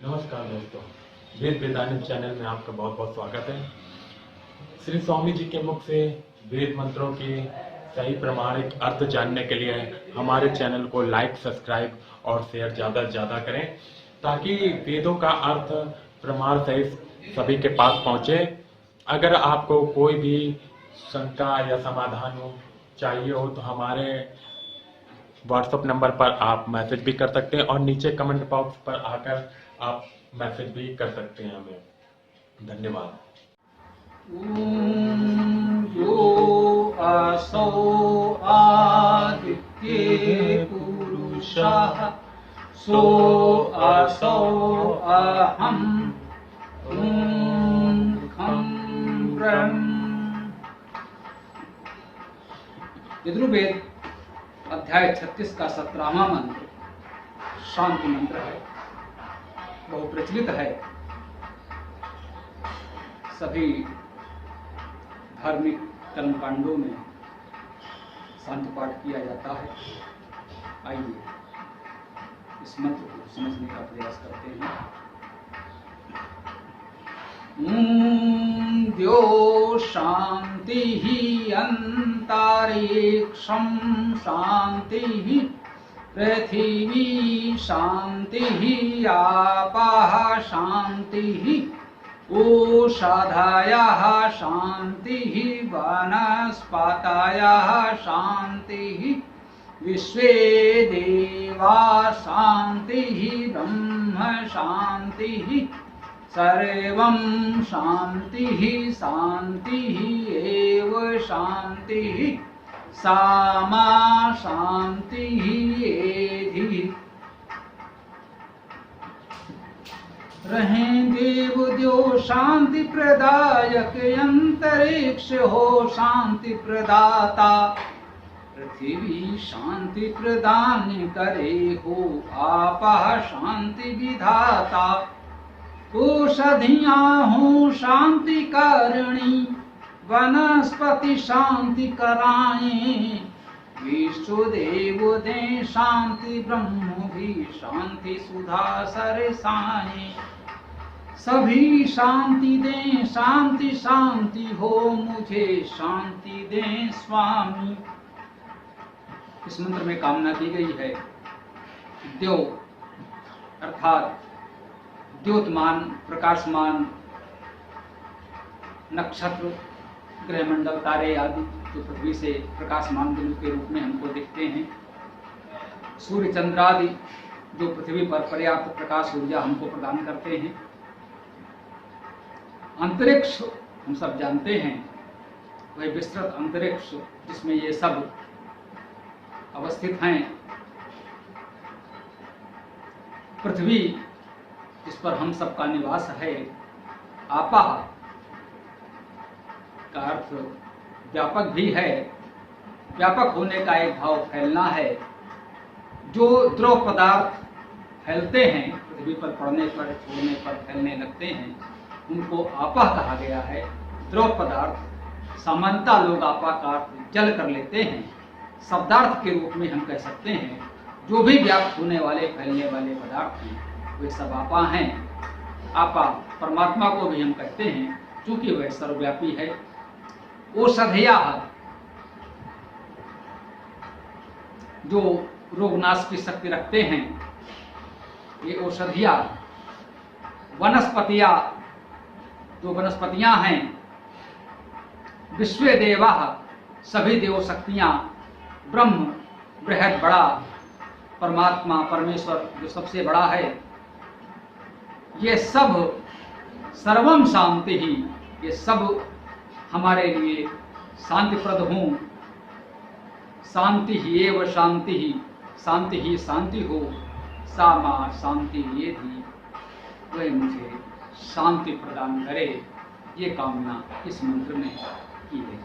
नमस्कार दोस्तों, वेद वेदांत चैनल में आपका बहुत बहुत स्वागत है। श्री स्वामी जी के मुख से वेद मंत्रों के सही प्रमाणिक अर्थ जानने के लिए हमारे चैनल को लाइक, सब्सक्राइब और शेयर ज़्यादा से ज़्यादा करें, ताकि वेदों का अर्थ प्रमाण सहित सभी के पास पहुँचे। अगर आपको कोई भी शंका या समाधान चाहिए हो तो हमारे व्हाट्सएप नंबर पर आप मैसेज भी कर सकते हैं और नीचे कमेंट बॉक्स पर आकर आप मैसेज भी कर सकते हैं हमें। धन्यवाद। यो असौ आदित्ये पुरुषः सो असौ अहं खं ब्रह्म। यजुर्वेद अध्याय 36 का 17वां मंत्र शांति मंत्र है। बहुत प्रचलित है, सभी धार्मिक कर्मकांडों में शांति पाठ किया जाता है। आइए इस मंत्र को समझने का प्रयास करते हैं। द्यो शांति ही अंतरिक्षं शांति ही पृथिवी शांति ही आपः शांति ही ओषधयः शांति ही वनस्पतयः शांति ही विश्वे देवा शांति ही ब्रह्म शांति ही सर्वं शांति ही शांति ही एव शांति ही सामा शांति ही एधि। रहें देवद्यो शांति प्रदायक अंतरिक्ष हो शांति प्रदाता पृथ्वी शांति प्रदान करे हो आपः शांति विधाता औषधियां हो शांति करणी वनस्पति शांति कराएं विश्वदेव दे शांति ब्रह्म भी शांति सुधा सरसाएं सभी शांति दें शांति शांति हो मुझे शांति दें स्वामी। इस मंत्र में कामना की गई है द्यो अर्थात द्योतमान प्रकाशमान नक्षत्र ग्रहमंडल तारे आदि जो पृथ्वी से प्रकाशमान बिंदु के रूप में हमको दिखते हैं, सूर्य चंद्र आदि जो पृथ्वी पर पर्याप्त प्रकाश ऊर्जा हमको प्रदान करते हैं, अंतरिक्ष हम सब जानते हैं वह विस्तृत अंतरिक्ष जिसमें ये सब अवस्थित हैं, पृथ्वी जिस पर हम सबका निवास है, आपः का अर्थ व्यापक भी है। व्यापक होने का एक भाव फैलना है। जो द्रव पदार्थ फैलते हैं पृथ्वी पर पड़ने पर छोड़ने पर फैलने लगते हैं उनको आपः कहा गया है। द्रव पदार्थ सामान्यतः लोग आपः का अर्थ जल कर लेते हैं, शब्दार्थ के रूप में हम कह सकते हैं जो भी व्याप्त होने वाले फैलने वाले पदार्थ हैं वे सब आपा हैं। आपा परमात्मा को भी हम कहते हैं क्योंकि वह सर्वव्यापी है। औषधिया जो रोगनाश की शक्ति रखते हैं ये औषधिया। वनस्पतिया जो वनस्पतियां हैं। विश्व देवा सभी देव शक्तियां। ब्रह्म बृहद बड़ा परमात्मा परमेश्वर जो सबसे बड़ा है। ये सब सर्वम शांति ही, ये सब हमारे लिए शांतिप्रद हों। शांति ही एव शांति ही शांति हो। सामा शांति ये भी वह मुझे शांति प्रदान करे। ये कामना इस मंत्र में की है।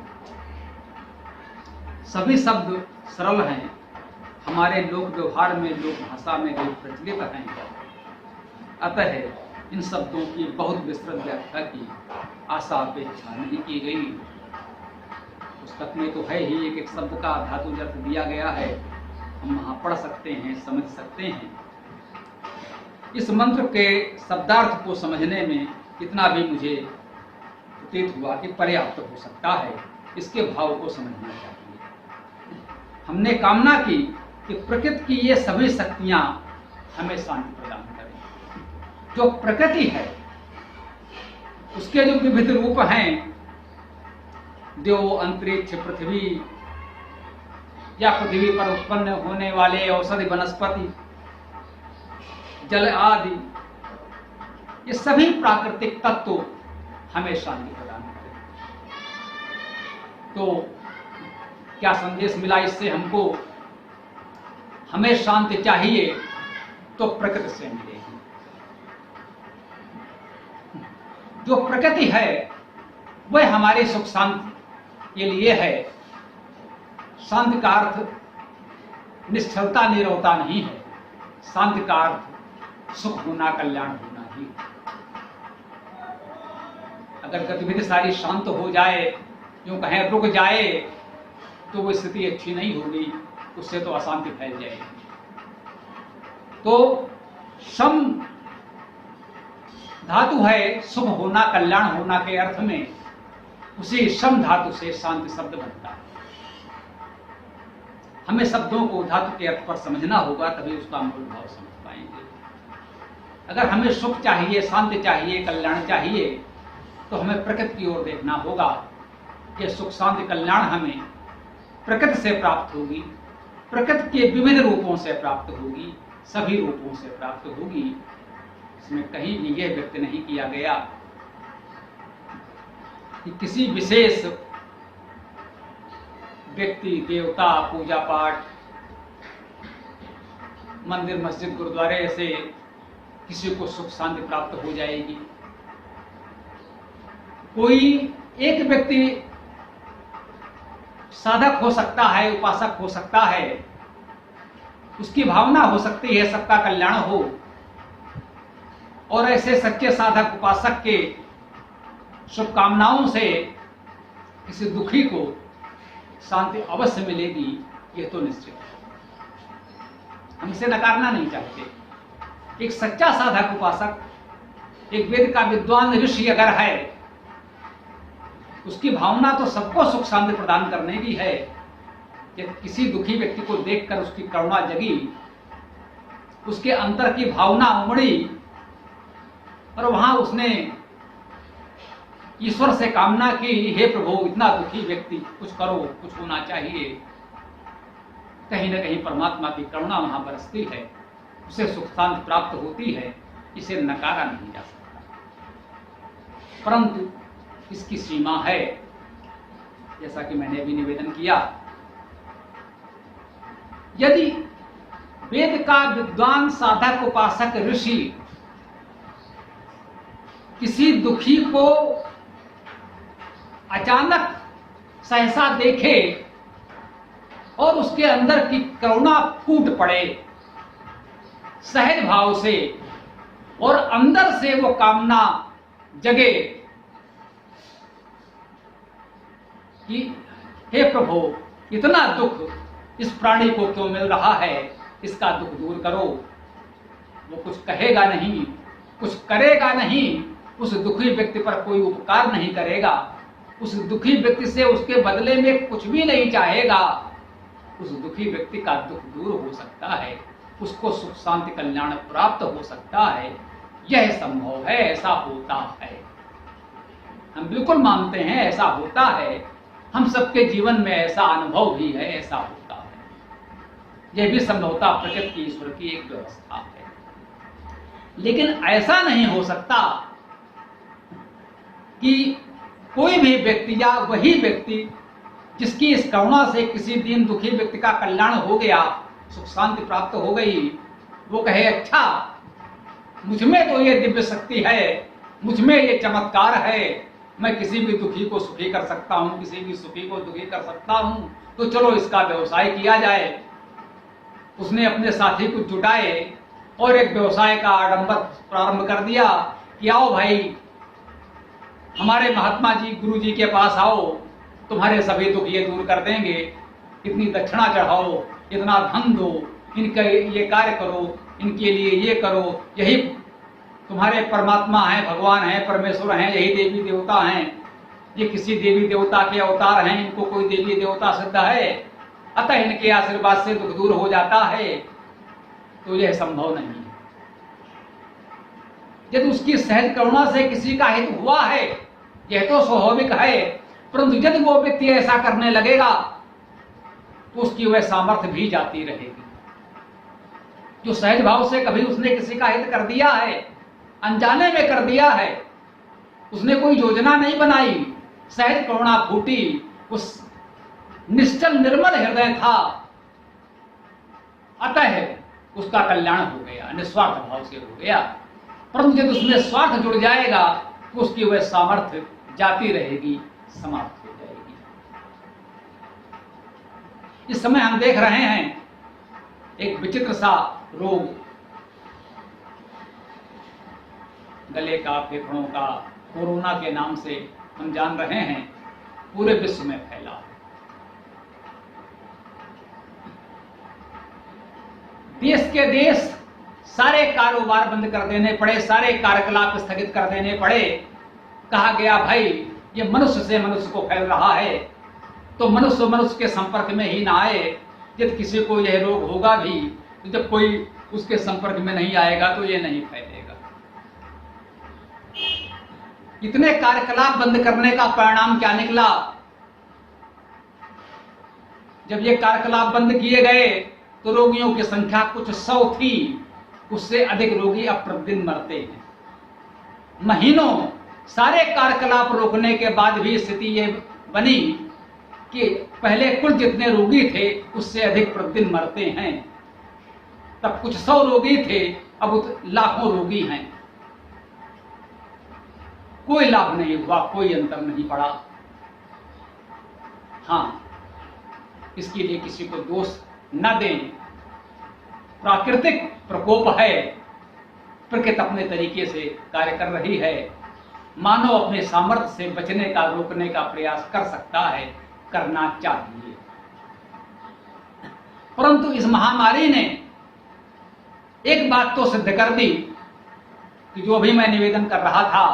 सभी शब्द सरल हैं, हमारे लोक व्यवहार में लोक भाषा में भी प्रचलित हैं। अतः इन शब्दों की बहुत विस्तृत व्याख्या की आशा अपेक्षा नहीं की गई। पुस्तक में तो है ही, एक एक शब्द का धातु अर्थ दिया गया है, हम वहाँ पढ़ सकते हैं, समझ सकते हैं। इस मंत्र के शब्दार्थ को समझने में इतना भी मुझे प्रतीत हुआ कि पर्याप्त हो सकता है। इसके भाव को समझना चाहिए। हमने कामना की कि प्रकृति की ये सभी शक्तियां हमें शांति प्रदान करें। जो प्रकृति है उसके जो विविध रूप हैं, देव, अंतरिक्ष, पृथ्वी या पृथ्वी पर उत्पन्न होने वाले औषधि, वनस्पति, जल आदि, ये सभी प्राकृतिक तत्व हमें शांति प्रदान करें। तो क्या संदेश मिला इससे हमको? हमें शांति चाहिए तो प्रकृति से मिलेगी। जो प्रकृति है वह हमारी सुख शांति के लिए है। शांति का अर्थ निश्चलता, नीरवता नहीं है। शांति का अर्थ सुख होना, कल्याण होना ही। अगर गतिविधि सारी शांत हो जाए, यूं कहें रुक जाए, तो वो स्थिति अच्छी नहीं होगी, उससे तो अशांति फैल जाएगी। तो सम धातु है सुख होना, कल्याण होना के अर्थ में, उसी सम धातु से शांति शब्द बनता है। हमें शब्दों को धातु के अर्थ पर समझना होगा, तभी उसका मूल भाव समझ पाएंगे। अगर हमें सुख चाहिए, शांति चाहिए, कल्याण चाहिए, तो हमें प्रकृति की ओर देखना होगा कि सुख, शांति, कल्याण हमें प्रकृति से प्राप्त होगी, प्रकृति के विविध रूपों से प्राप्त होगी, सभी रूपों से प्राप्त होगी। इसमें कहीं भी यह व्यक्त नहीं किया गया कि किसी विशेष व्यक्ति, देवता, पूजा पाठ, मंदिर, मस्जिद, गुरुद्वारे से किसी को सुख शांति प्राप्त हो जाएगी। कोई एक व्यक्ति साधक हो सकता है, उपासक हो सकता है, उसकी भावना हो सकती है सबका कल्याण हो, और ऐसे सच्चे साधक उपासक के शुभकामनाओं से किसी दुखी को शांति अवश्य मिलेगी, यह तो निश्चित है। हम इसे नकारना नहीं चाहते। एक सच्चा साधक उपासक, एक वेद का विद्वान ऋषि अगर है, उसकी भावना तो सबको सुख शांति प्रदान करने की है। जब किसी दुखी व्यक्ति को देखकर उसकी करुणा जगी, उसके अंतर की भावना उमड़ी, और वहां उसने ईश्वर से कामना की, हे प्रभु, इतना दुखी व्यक्ति, कुछ करो, कुछ होना चाहिए। कहीं न कहीं परमात्मा की करुणा वहां बरसती है, उसे सुख शांति प्राप्त होती है। इसे नकारा नहीं जा सकता, परंतु इसकी सीमा है। जैसा कि मैंने भी निवेदन किया, यदि वेद का विद्वान साधक उपासक ऋषि किसी दुखी को अचानक सहसा देखे और उसके अंदर की करुणा फूट पड़े सहज भाव से, और अंदर से वो कामना जगे कि हे प्रभु, इतना दुख इस प्राणी को क्यों मिल रहा है, इसका दुख दूर करो। वो कुछ कहेगा नहीं, कुछ करेगा नहीं, उस दुखी व्यक्ति पर कोई उपकार नहीं करेगा, उस दुखी व्यक्ति से उसके बदले में कुछ भी नहीं चाहेगा। उस दुखी व्यक्ति का दुख दूर हो सकता है, उसको सुख शांति कल्याण प्राप्त हो सकता है। यह संभव है, ऐसा होता है। हम बिल्कुल मानते हैं ऐसा होता है। हम सबके जीवन में ऐसा अनुभव भी है, ऐसा होता है। यह भी संभवतः प्रकृति की, ईश्वर की एक व्यवस्था है। लेकिन ऐसा नहीं हो सकता कि कोई भी व्यक्ति या वही व्यक्ति जिसकी इस करुणा से किसी दिन दुखी व्यक्ति का कल्याण हो गया, सुख शांति प्राप्त हो गई, वो कहे अच्छा, मुझमें तो ये दिव्य शक्ति है, मुझमें ये चमत्कार है, मैं किसी भी दुखी को सुखी कर सकता हूँ, किसी भी सुखी को दुखी कर सकता हूँ, तो चलो इसका व्यवसाय किया जाए। उसने अपने साथी को जुटाए और एक व्यवसाय का आडंबर प्रारंभ कर दिया कि आओ भाई, हमारे महात्मा जी, गुरु जी के पास आओ, तुम्हारे सभी दुख ये दूर कर देंगे, इतनी दक्षिणा चढ़ाओ, इतना धन दो, इनका ये कार्य करो, इनके लिए ये करो, यही तुम्हारे परमात्मा हैं, भगवान हैं, परमेश्वर हैं, यही देवी देवता हैं, ये किसी देवी देवता के अवतार हैं, इनको कोई देवी देवता सिद्ध है, अतः इनके आशीर्वाद से दुख दूर हो जाता है, तो यह संभव नहीं है। यदि उसकी सहज करुणा से किसी का हित हुआ है, यह तो स्वाभाविक है, परंतु यदि वो व्यक्ति ऐसा करने लगेगा तो उसकी वह सामर्थ्य भी जाती रहेगी। जो सहज भाव से कभी उसने किसी का हित कर दिया है, अनजाने में कर दिया है, उसने कोई योजना नहीं बनाई, सहज करुणा फूटी, उस निश्चल निर्मल हृदय था, अतः उसका कल्याण हो गया, निस्वार्थ भाव से हो गया। परंतु जब उसमें स्वार्थ जुड़ जाएगा तो उसकी वह सामर्थ्य जाती रहेगी, समाप्त हो जाएगी। इस समय हम देख रहे हैं एक विचित्र सा रोग, गले का, फेफड़ों का, कोरोना के नाम से हम जान रहे हैं, पूरे विश्व में फैला है। देश के देश सारे कारोबार बंद कर देने पड़े, सारे कार्यकलाप स्थगित कर देने पड़े। कहा गया भाई ये मनुष्य से मनुष्य को फैल रहा है, तो मनुष्य मनुष्य के संपर्क में ही ना आए। यदि किसी को यह रोग होगा भी तो जब कोई उसके संपर्क में नहीं आएगा तो ये नहीं फैलेगा। इतने कार्यकलाप बंद करने का परिणाम क्या निकला? जब ये कार्यकलाप बंद किए गए तो रोगियों की संख्या कुछ 100 थी, उससे अधिक रोगी अब प्रतिदिन मरते हैं। महीनों सारे कार्यकलाप रोकने के बाद भी स्थिति ये बनी कि पहले कुल जितने रोगी थे उससे अधिक प्रतिदिन मरते हैं। तब कुछ 100 रोगी थे, अब लाखों रोगी हैं। कोई लाभ नहीं हुआ, कोई अंतर नहीं पड़ा। हाँ, इसके लिए किसी को दोष न दें। प्राकृतिक प्रकोप है, प्रकृति अपने तरीके से कार्य कर रही है। मानव अपने सामर्थ्य से बचने का, रोकने का प्रयास कर सकता है, करना चाहिए। परंतु इस महामारी ने एक बात तो सिद्ध कर दी कि जो भी मैं निवेदन कर रहा था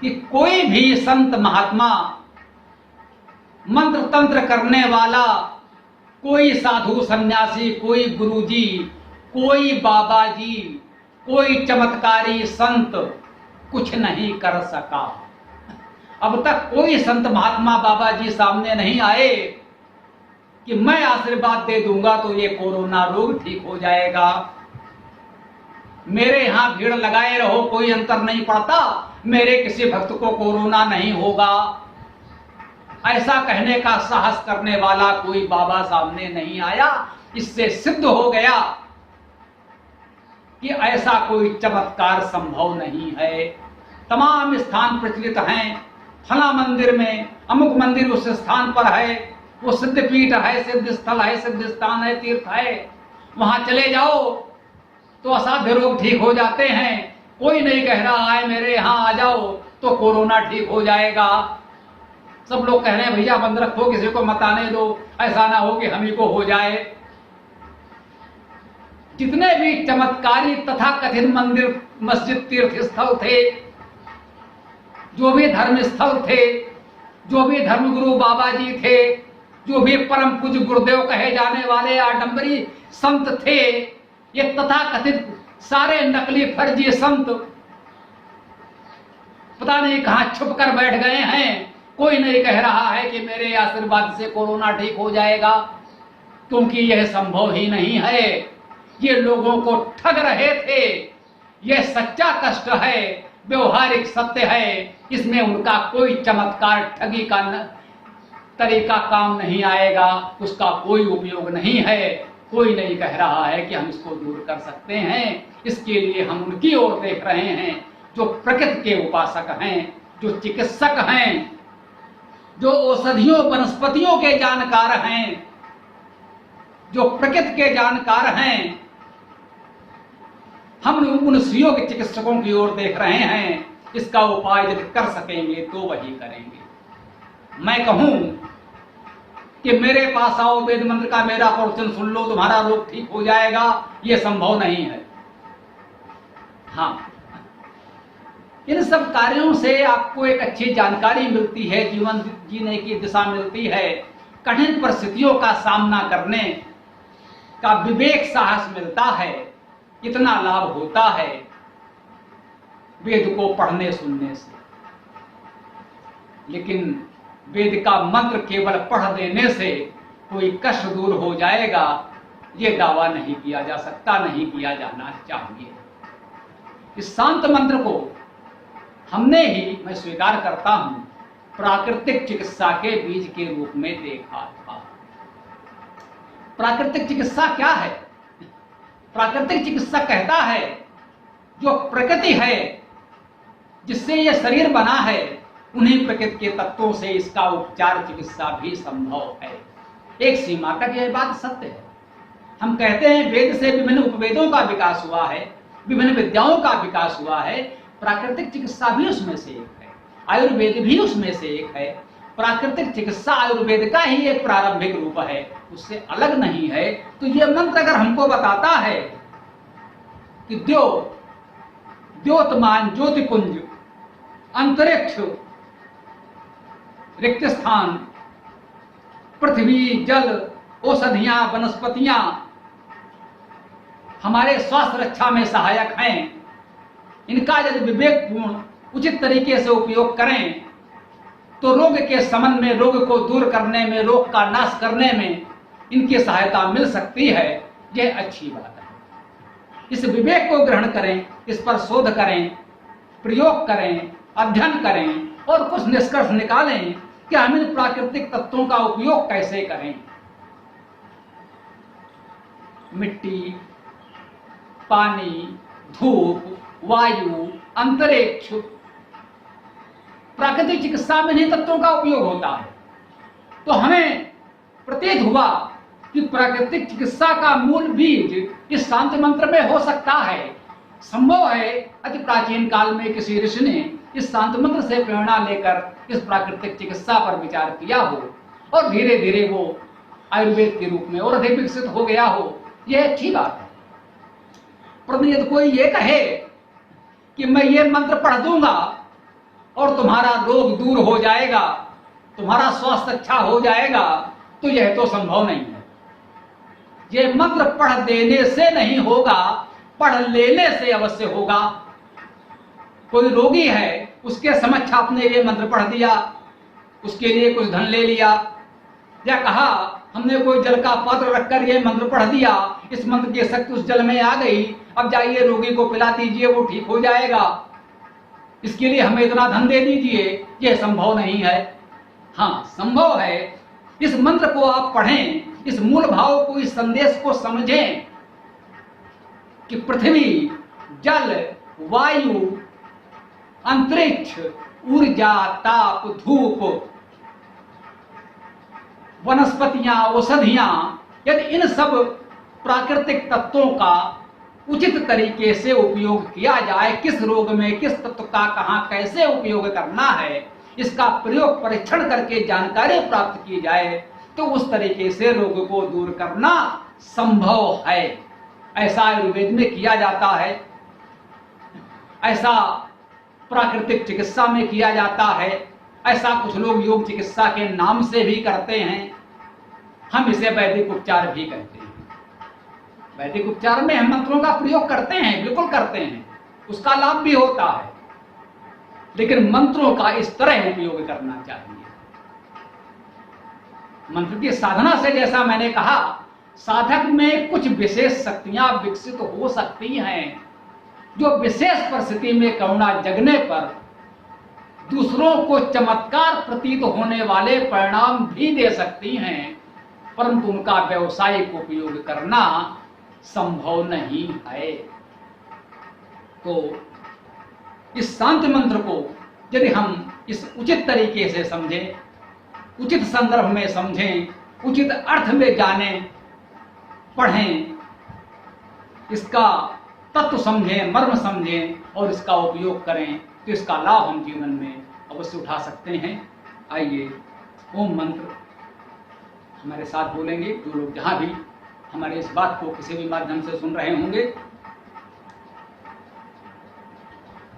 कि कोई भी संत महात्मा, मंत्र तंत्र करने वाला, कोई साधु सन्यासी, कोई गुरुजी, कोई बाबा जी, कोई चमत्कारी संत कुछ नहीं कर सका। अब तक कोई संत महात्मा बाबा जी सामने नहीं आए कि मैं आशीर्वाद दे दूंगा तो ये कोरोना रोग ठीक हो जाएगा, मेरे यहां भीड़ लगाए रहो, कोई अंतर नहीं पड़ता, मेरे किसी भक्त को कोरोना नहीं होगा। ऐसा कहने का साहस करने वाला कोई बाबा सामने नहीं आया। इससे सिद्ध हो गया कि ऐसा कोई चमत्कार संभव नहीं है। तमाम स्थान प्रचलित हैं, फला मंदिर में, अमुक मंदिर उस स्थान पर है, वो सिद्ध पीठ है, सिद्ध स्थल है, सिद्ध स्थान है, तीर्थ है, वहां चले जाओ तो असाध्य रोग ठीक हो जाते हैं। कोई नहीं कह रहा है मेरे यहां आ जाओ तो कोरोना ठीक हो जाएगा। सब लोग कह रहे हैं भैया बंद रखो, किसी को मत आने दो, ऐसा ना हो कि हम ही को हो जाए। जितने भी चमत्कारी तथा कथित मंदिर, मस्जिद, तीर्थ स्थल थे, जो भी धर्म स्थल थे, जो भी धर्मगुरु बाबा जी थे, जो भी परम पूज्य गुरुदेव कहे जाने वाले आडंबरी संत थे, ये तथा कथित सारे नकली फर्जी संत पता नहीं कहां छुप कर बैठ गए हैं। कोई नहीं कह रहा है कि मेरे आशीर्वाद से कोरोना ठीक हो जाएगा, क्योंकि यह संभव ही नहीं है। ये लोगों को ठग रहे थे। यह सच्चा कष्ट है, व्यवहारिक सत्य है। इसमें उनका कोई चमत्कार, ठगी का तरीका काम नहीं आएगा, उसका कोई उपयोग नहीं है। कोई नहीं कह रहा है कि हम इसको दूर कर सकते हैं। इसके लिए हम उनकी ओर देख रहे हैं जो प्रकृति के उपासक हैं, जो चिकित्सक हैं, जो औषधियों वनस्पतियों के जानकार हैं, जो प्रकृति के जानकार हैं। हम उन ऋषियों के चिकित्सकों की ओर देख रहे हैं। इसका उपाय यदि कर सकेंगे तो वही करेंगे। मैं कहूं कि मेरे पास आओ, वेद मंत्र का मेरा प्रवचन सुन लो, तुम्हारा रोग ठीक हो जाएगा, यह संभव नहीं है। हाँ, इन सब कार्यों से आपको एक अच्छी जानकारी मिलती है, जीवन जीने की दिशा मिलती है, कठिन परिस्थितियों का सामना करने का विवेक साहस मिलता है। इतना लाभ होता है वेद को पढ़ने सुनने से। लेकिन वेद का मंत्र केवल पढ़ देने से कोई कष्ट दूर हो जाएगा, ये दावा नहीं किया जा सकता, नहीं किया जाना चाहिए। इस शांत मंत्र को हमने ही, मैं स्वीकार करता हूं, प्राकृतिक चिकित्सा के बीज के रूप में देखा था। प्राकृतिक चिकित्सा क्या है? प्राकृतिक चिकित्सा कहता है जो प्रकृति है, जिससे यह शरीर बना है, उन्हीं प्रकृति के तत्वों से इसका उपचार चिकित्सा भी संभव है। एक सीमा तक यह बात सत्य है। हम कहते हैं वेद से विभिन्न उपवेदों का विकास हुआ है, विभिन्न विद्याओं का विकास हुआ है, प्राकृतिक चिकित्सा भी उसमें से एक है, आयुर्वेद भी उसमें से एक है। प्राकृतिक चिकित्सा आयुर्वेद का ही एक प्रारंभिक रूप है, उससे अलग नहीं है। तो यह मंत्र अगर हमको बताता है कि द्योतमान, ज्योतिपुंज, अंतरिक्ष, रिक्त स्थान, पृथ्वी, जल, औषधियां, वनस्पतियां हमारे स्वास्थ्य रक्षा में सहायक हैं, इनका यदि विवेकपूर्ण उचित तरीके से उपयोग करें तो रोग के शमन में, रोग को दूर करने में, रोग का नाश करने में इनकी सहायता मिल सकती है। यह अच्छी बात है। इस विवेक को ग्रहण करें, इस पर शोध करें, प्रयोग करें, अध्ययन करें और कुछ निष्कर्ष निकालें कि हम इन प्राकृतिक तत्वों का उपयोग कैसे करें। मिट्टी, पानी, धूप, वायु, अंतरिक्ष, प्राकृतिक चिकित्सा में इन्हीं तत्वों का उपयोग होता है। तो हमें प्रतीत हुआ कि प्राकृतिक चिकित्सा का मूल बीज इस शांत मंत्र में हो सकता है। संभव है अति प्राचीन काल में किसी ऋषि ने इस शांत मंत्र से प्रेरणा लेकर इस प्राकृतिक चिकित्सा पर विचार किया हो और धीरे धीरे वो आयुर्वेद के रूप में और अधिक विकसित हो गया हो। यह अच्छी बात है। परंतु यदि कोई ये कहे कि मैं ये मंत्र पढ़ दूंगा और तुम्हारा रोग दूर हो जाएगा, तुम्हारा स्वास्थ्य अच्छा हो जाएगा, तो यह तो संभव नहीं है। यह मंत्र पढ़ देने से नहीं होगा, पढ़ लेने से अवश्य होगा। कोई रोगी है, उसके समक्ष आपने ये मंत्र पढ़ दिया, उसके लिए कुछ धन ले लिया, या कहा हमने कोई जल का पात्र रखकर ये मंत्र पढ़ दिया, इस मंत्र की शक्ति उस जल में आ गई, अब जाइए रोगी को पिला दीजिए, वो ठीक हो जाएगा, इसके लिए हमें इतना धन दे दीजिए, यह संभव नहीं है। हाँ, संभव है। इस मंत्र को आप पढ़ें, इस मूल भाव को, इस संदेश को समझें कि पृथ्वी, जल, वायु, अंतरिक्ष, ऊर्जा, ताप, धूप, वनस्पतियां, औषधियां, यदि इन सब प्राकृतिक तत्वों का उचित तरीके से उपयोग किया जाए, किस रोग में किस तत्व का कहां कैसे उपयोग करना है, इसका प्रयोग परीक्षण करके जानकारी प्राप्त की जाए, तो उस तरीके से रोग को दूर करना संभव है। ऐसा आयुर्वेद में किया जाता है, ऐसा प्राकृतिक चिकित्सा में किया जाता है, ऐसा कुछ लोग योग चिकित्सा के नाम से भी करते हैं। हम इसे वैदिक उपचार भी कहते हैं। वैदिक उपचार में हम मंत्रों का प्रयोग करते हैं, बिल्कुल करते हैं, उसका लाभ भी होता है, लेकिन मंत्रों का इस तरह उपयोग करना चाहिए। मंत्र की साधना से, जैसा मैंने कहा, साधक में कुछ विशेष शक्तियां विकसित हो सकती हैं, जो विशेष परिस्थिति में करुणा जगने पर दूसरों को चमत्कार प्रतीत होने वाले परिणाम भी दे सकती हैं, परंतु उनका व्यावसायिक उपयोग करना संभव नहीं है। तो इस शांत मंत्र को यदि हम इस उचित तरीके से समझें, उचित संदर्भ में समझें, उचित अर्थ में जानें, पढ़ें, इसका तत्व समझें, मर्म समझें और इसका उपयोग करें, तो इसका लाभ हम जीवन में अवश्य उठा सकते हैं। आइए ओम मंत्र हमारे साथ बोलेंगे, जो लोग जहाँ भी हमारे इस बात को किसी भी माध्यम से सुन रहे होंगे।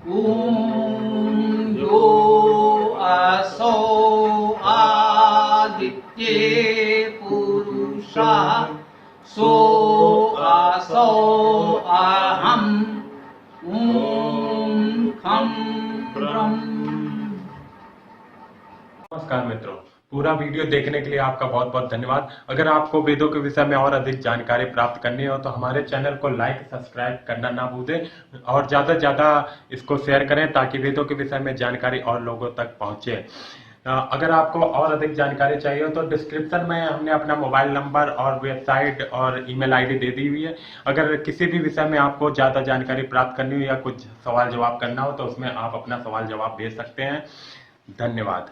ओम यो असो आदित्ये पुरुषा सो असो अहम ओम खम ब्रह्म। नमस्कार मित्रों, पूरा वीडियो देखने के लिए आपका बहुत बहुत धन्यवाद। अगर आपको वेदों के विषय में और अधिक जानकारी प्राप्त करनी हो तो हमारे चैनल को लाइक सब्सक्राइब करना ना भूलें और ज़्यादा से ज़्यादा इसको शेयर करें ताकि वेदों के विषय में जानकारी और लोगों तक पहुंचे। अगर आपको और अधिक जानकारी चाहिए हो तो डिस्क्रिप्शन में हमने अपना मोबाइल नंबर और वेबसाइट और ईमेल आईडी दे दी हुई है। अगर किसी भी विषय में आपको ज़्यादा जानकारी प्राप्त करनी हो या कुछ सवाल जवाब करना हो तो उसमें आप अपना सवाल जवाब भेज सकते हैं। धन्यवाद।